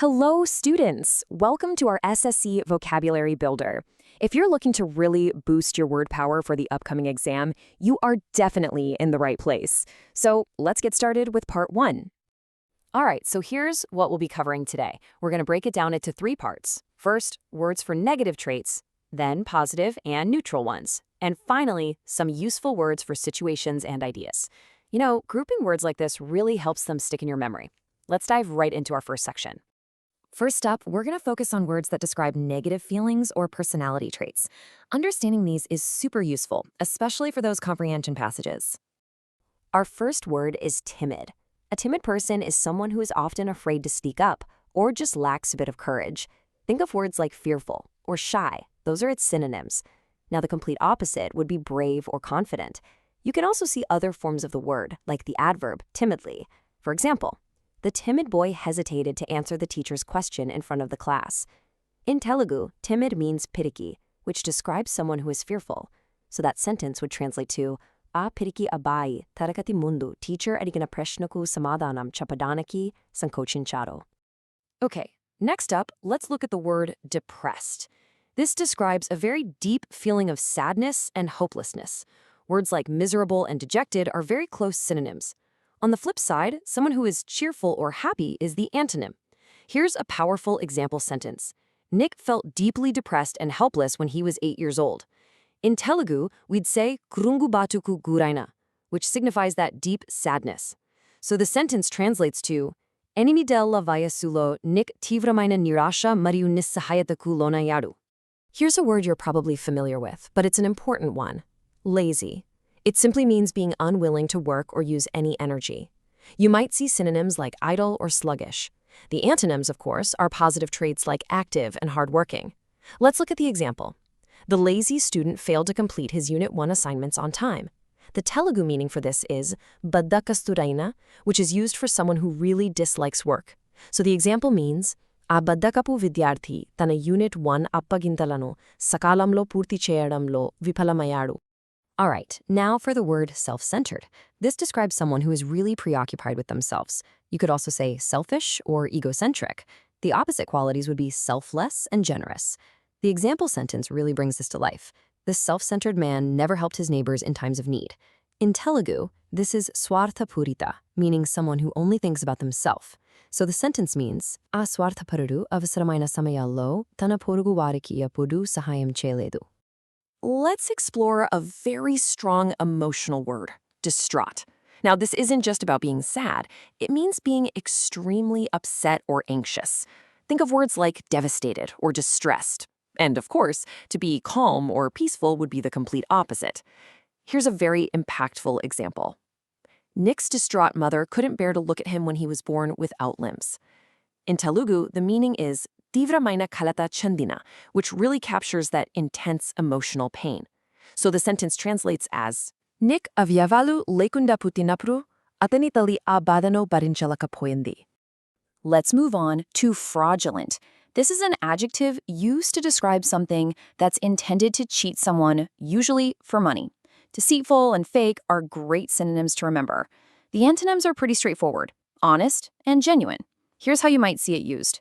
Hello, students! Welcome to our SSC Vocabulary Builder. If you're looking to really boost your word power for the upcoming exam, you are definitely in the right place. So let's get started with part 1. All right, so here's what we'll be covering today. We're going to break it down into 3 parts. First, words for negative traits, then positive and neutral ones, and finally, some useful words for situations and ideas. You know, grouping words like this really helps them stick in your memory. Let's dive right into our first section. First up, we're going to focus on words that describe negative feelings or personality traits. Understanding these is super useful, especially for those comprehension passages. Our first word is timid. A timid person is someone who is often afraid to speak up or just lacks a bit of courage. Think of words like fearful or shy. Those are its synonyms. Now, the complete opposite would be brave or confident. You can also see other forms of the word, like the adverb timidly. For example, the timid boy hesitated to answer the teacher's question in front of the class. In Telugu, timid means piriki, which describes someone who is fearful. So that sentence would translate to, "A piriki abai tarakati mundu teacher adigina prashnaku samadhanam chapadanaki sankochincharo." Okay, next up, let's look at the word depressed. This describes a very deep feeling of sadness and hopelessness. Words like miserable and dejected are very close synonyms. On the flip side, someone who is cheerful or happy is the antonym. Here's a powerful example sentence. Nick felt deeply depressed and helpless when he was 8 years old. In Telugu, we'd say krungu batuku guraina, which signifies that deep sadness. So the sentence translates to, Enimidella vayasulo Nick tivramaina nirasha mariu nissahayataku lonayadu. Here's a word you're probably familiar with, but it's an important one. Lazy. It simply means being unwilling to work or use any energy. You might see synonyms like idle or sluggish. The antonyms, of course, are positive traits like active and hardworking. Let's look at the example. The lazy student failed to complete his Unit 1 assignments on time. The Telugu meaning for this is baddakasturaina, which is used for someone who really dislikes work. So the example means, ఆ బద్ధకపు విద్యార్థి తన Unit 1 అప్పగింతలను సకాలంలో పూర్తి చేయడంలో విఫలమయ్యాడు. All right, now for the word self-centered. This describes someone who is really preoccupied with themselves. You could also say selfish or egocentric. The opposite qualities would be selfless and generous. The example sentence really brings this to life. This self-centered man never helped his neighbors in times of need. In Telugu, this is swarthapurita, meaning someone who only thinks about themselves. So the sentence means, ఆ స్వార్థపరుడు అవసరమైన సమయాల్లో తన పొరుగు వారికి ఎప్పుడూ సహాయం చేయలేదు. Let's explore a very strong emotional word, distraught. Now, this isn't just about being sad. It means being extremely upset or anxious. Think of words like devastated or distressed. And of course, to be calm or peaceful would be the complete opposite. Here's a very impactful example. Nick's distraught mother couldn't bear to look at him when he was born without limbs. In Telugu, the meaning is Tivramaina kalata chandina, which really captures that intense emotional pain. So the sentence translates as, Nick avyavalu lekunda putinapru, atani tali a badano bharinchalaకపోయింది. Let's move on to fraudulent. This is an adjective used to describe something that's intended to cheat someone, usually for money. Deceitful and fake are great synonyms to remember. The antonyms are pretty straightforward, honest and genuine. Here's how you might see it used.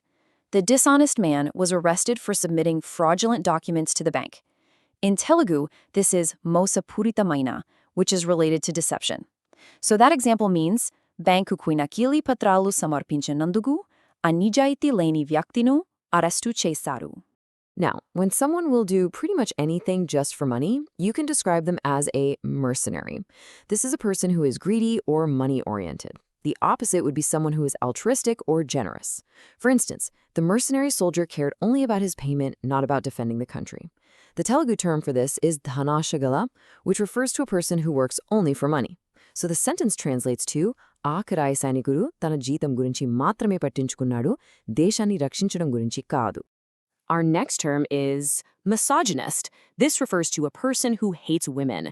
The dishonest man was arrested for submitting fraudulent documents to the bank. In Telugu, this is mosapurita which is related to deception. So that example means, banku kuinakili patralu samarpinchanandugu, anijaiti leni vyaktinu, arrestu chesaru. Now, when someone will do pretty much anything just for money, you can describe them as a mercenary. This is a person who is greedy or money-oriented. The opposite would be someone who is altruistic or generous. For instance, the mercenary soldier cared only about his payment, not about defending the country. The Telugu term for this is dhanashagala, which refers to a person who works only for money. So the sentence translates to, ఆ కిరాయి సైనికుడు తన జీతం గురించి మాత్రమే పట్టించుకున్నాడు, దేశాన్ని రక్షించడం గురించి కాదు. Our next term is misogynist. This refers to a person who hates women.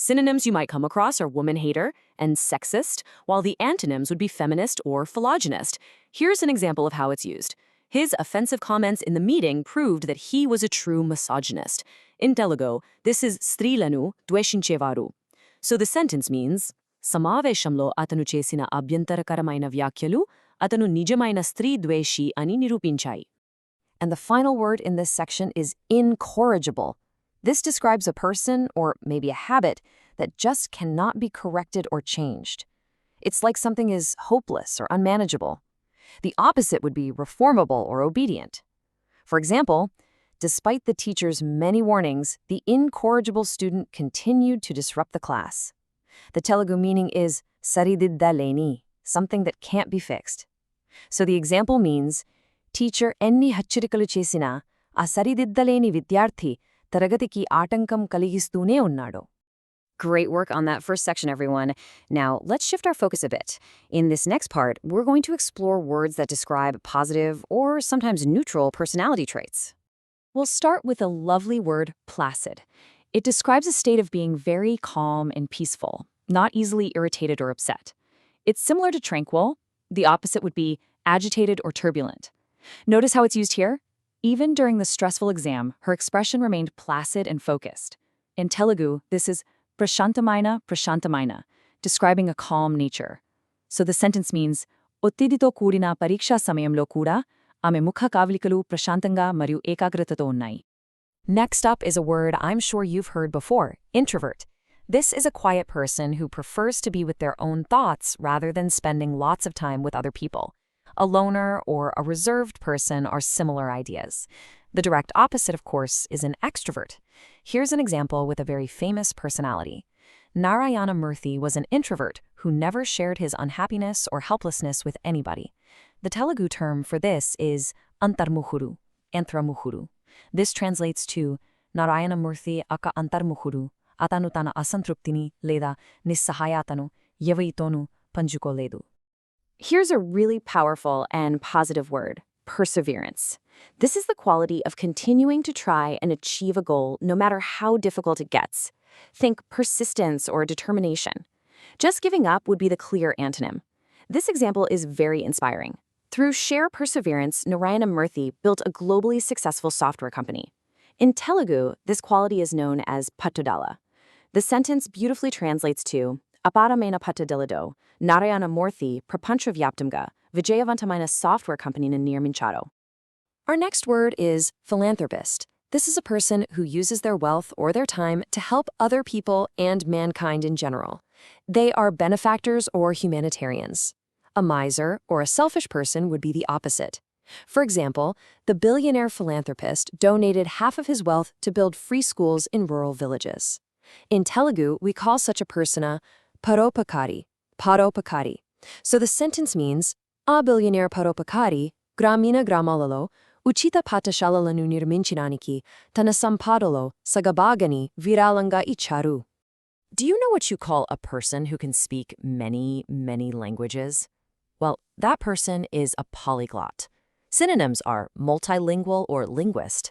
Synonyms you might come across are woman hater and sexist, while the antonyms would be feminist or philogynist. Here's an example of how it's used. His offensive comments in the meeting proved that he was a true misogynist. In Telugu, this is strilanu dweshinchevaru. So the sentence means, సమావేశంలో అతను చేసిన అభ్యంతరకరమైన వ్యాఖ్యలు అతను నిజమైన స్త్రీ ద్వేషి అని నిరూపించాయి. And the final word in this section is incorrigible. This describes a person, or maybe a habit, that just cannot be corrected or changed. It's like something is hopeless or unmanageable. The opposite would be reformable or obedient. For example, despite the teacher's many warnings, the incorrigible student continued to disrupt the class. The Telugu meaning is sarididdaleni, something that can't be fixed. So the example means, teacher enni hachirikalu chesina aa sarididdaleni vidyarthi taragatiki ఆటంకం కలిగిస్తూనే ఉన్నాడు. Great work on that first section, everyone. Now, let's shift our focus a bit. In this next part, we're going to explore words that describe positive or sometimes neutral personality traits. We'll start with a lovely word, placid. It describes a state of being very calm and peaceful, not easily irritated or upset. It's similar to tranquil. The opposite would be agitated or turbulent. Notice how it's used here? Even during the stressful exam, her expression remained placid and focused. In Telugu, this is prashantamaina, describing a calm nature. So the sentence means, ఒత్తిడితో కూడిన పరీక్షా సమయంలో కూడా ఆమె ముఖ కవళికలు ప్రశాంతంగా మరియు ఏకాగ్రతతో ఉన్నాయి. Next up is a word I'm sure you've heard before, introvert. This is a quiet person who prefers to be with their own thoughts rather than spending lots of time with other people. A loner or a reserved person are similar ideas. The direct opposite, of course, is an extrovert. Here's an example with a very famous personality. Narayana Murthy was an introvert who never shared his unhappiness or helplessness with anybody. The Telugu term for this is antarmukhuru. This translates to Narayana Murthy aka antarmukhuru, atanu tana asantruptini leda nissahayatanu yavaitonu panjukoledu. Here's a really powerful and positive word, perseverance. This is the quality of continuing to try and achieve a goal no matter how difficult it gets. Think persistence or determination. Just giving up would be the clear antonym. This example is very inspiring. Through sheer perseverance, Narayana Murthy built a globally successful software company. In Telugu, this quality is known as pattudala. The sentence beautifully translates to Aparamaina pattudalado, Narayana Murthy prapancha vyaptamga, Vijayavantamaina software company nirminchado. Our next word is philanthropist. This is a person who uses their wealth or their time to help other people and mankind in general. They are benefactors or humanitarians. A miser or a selfish person would be the opposite. For example, the billionaire philanthropist donated half of his wealth to build free schools in rural villages. In Telugu, we call such a person a paropakari. So the sentence means, a billionaire paropakari గ్రామీణ గ్రామాలలో ఉచిత పాఠశాలలను నిర్మించడానికి తన సంపాదనలో సగభాగాన్ని విరాళంగా ఇచ్చారు. Do you know what you call a person who can speak many languages? Well, that person is a polyglot. Synonyms are multilingual or linguist.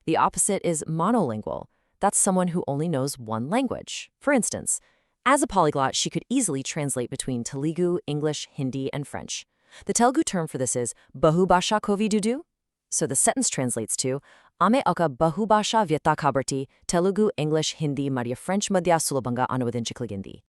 The opposite is monolingual. That's someone who only knows one language. For instance, as a polyglot, she could easily translate between Telugu, English, Hindi, and French. The Telugu term for this is bahubhasha kovidudu. So the sentence translates to Ame oka bahubhasha vyata kabarti Telugu, English, Hindi, Madhya French madhya sulabanga anuvadinchikligindi.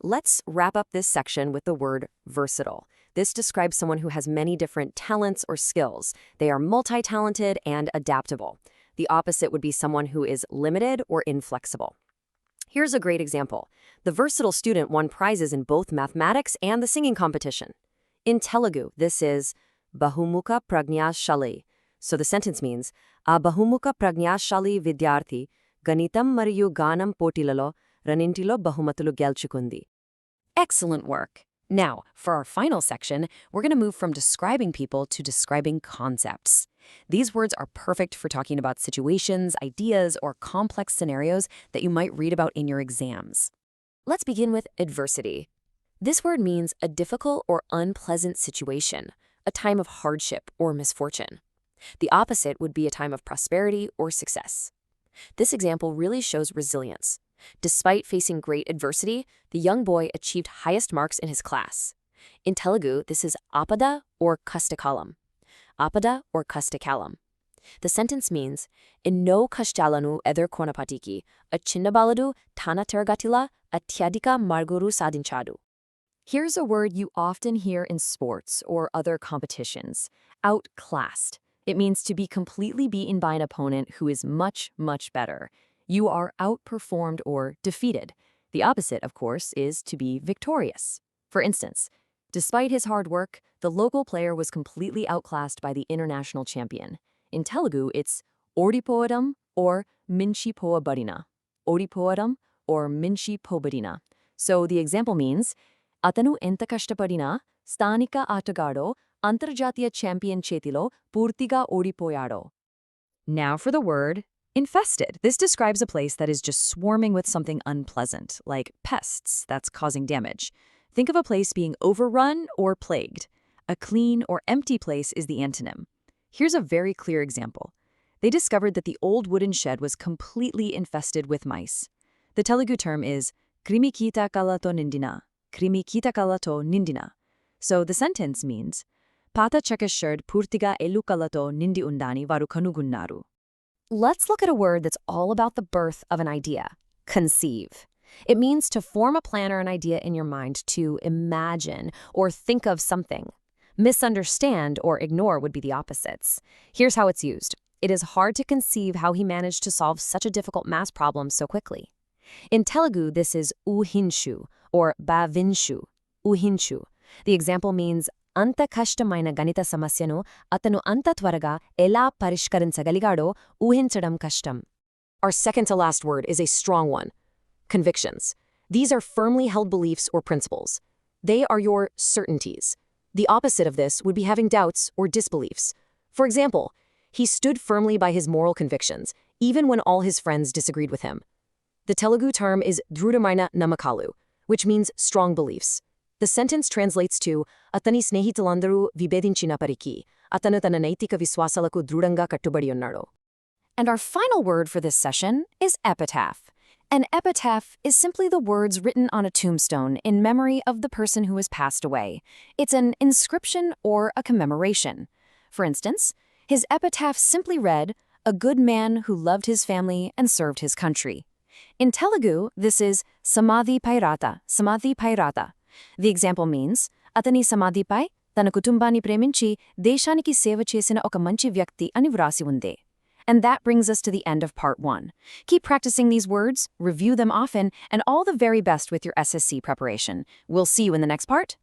Let's wrap up this section with the word versatile. This describes someone who has many different talents or skills. They are multi-talented and adaptable. The opposite would be someone who is limited or inflexible. Here's a great example. The versatile student won prizes in both mathematics and the singing competition. In Telugu, this is bahumukha pragnashali. So the sentence means, a bahumukha pragnashali vidyarthi ganitam mariyu ganam potilalo ranintilo bahumatulu gelchukundi. Excellent work. Now, for our final section, we're going to move from describing people to describing concepts. These words are perfect for talking about situations, ideas, or complex scenarios that you might read about in your exams. Let's begin with adversity. This word means a difficult or unpleasant situation, a time of hardship or misfortune. The opposite would be a time of prosperity or success. This example really shows resilience. Despite facing great adversity, the young boy achieved highest marks in his class. In Telugu, this is apada or kastakalam. Apada or kastakalam. The sentence means, Enno kashtalanu edirkonapatiki, a chinnabaladu tana teragatila atyadika marguru sadinchadu. Here's a word you often hear in sports or other competitions: outclassed. It means to be completely beaten by an opponent who is much, much better. You are outperformed or defeated. The opposite, of course, is to be victorious. For instance, despite his hard work, the local player was completely outclassed by the international champion. In Telugu, it's Odipoadam or Minchipoabadina. Odipoadam or Minchipoabadina. So the example means, Atanu enta kashtapadina, స్థానిక ఆటగాడో అంతర్జాతీయ champion చేతిలో పూర్తిగా ఓడిపోయాడో. Now for the word infested. This describes a place that is just swarming with something unpleasant, like pests that's causing damage. Think of a place being overrun or plagued. A clean or empty place is the antonym. Here's a very clear example. They discovered that the old wooden shed was completely infested with mice. The Telugu term is Krimikita kalato nindina. Krimikita kalato nindina. So the sentence means, Pata cheka shed purtiga elu kalato nindi undani varu kanugunnaru. Let's look at a word that's all about the birth of an idea: conceive. It means to form a plan or an idea in your mind, to imagine or think of something. Misunderstand or ignore would be the opposites. Here's how it's used. It is hard to conceive how he managed to solve such a difficult math problem so quickly. In Telugu, this is uhinshu or bhavinshu. Uhinshu. The example means, anta kashtamayna ganita samasyanu atanu anta twaraga ela parishkarinchagaligaado uhinchadam kashtam. Our second to last word is a strong one: convictions. These are firmly held beliefs or principles. They are your certainties. The opposite of this would be having doubts or disbeliefs. For example, he stood firmly by his moral convictions, even when all his friends disagreed with him. The Telugu term is Drudamaina Namakalu, which means strong beliefs. The sentence translates to, Atani snehitalandaru vibedinchinapariki, atanu tana naitika viswasalaku drudanga kattubadi unnadu. And our final word for this session is epitaph. An epitaph is simply the words written on a tombstone in memory of the person who has passed away. It's an inscription or a commemoration. For instance, his epitaph simply read, a good man who loved his family and served his country. In Telugu, this is Samadhi Pairata, Samadhi Pairata. The example means, Atani Samadhipai, tana kutumbani preminchi, deshaniki seva chesina oka manchi vyakti ani vrasi unde. And that brings us to the end of part 1. Keep practicing these words, review them often, and all the very best with your SSC preparation. We'll see you in the next part.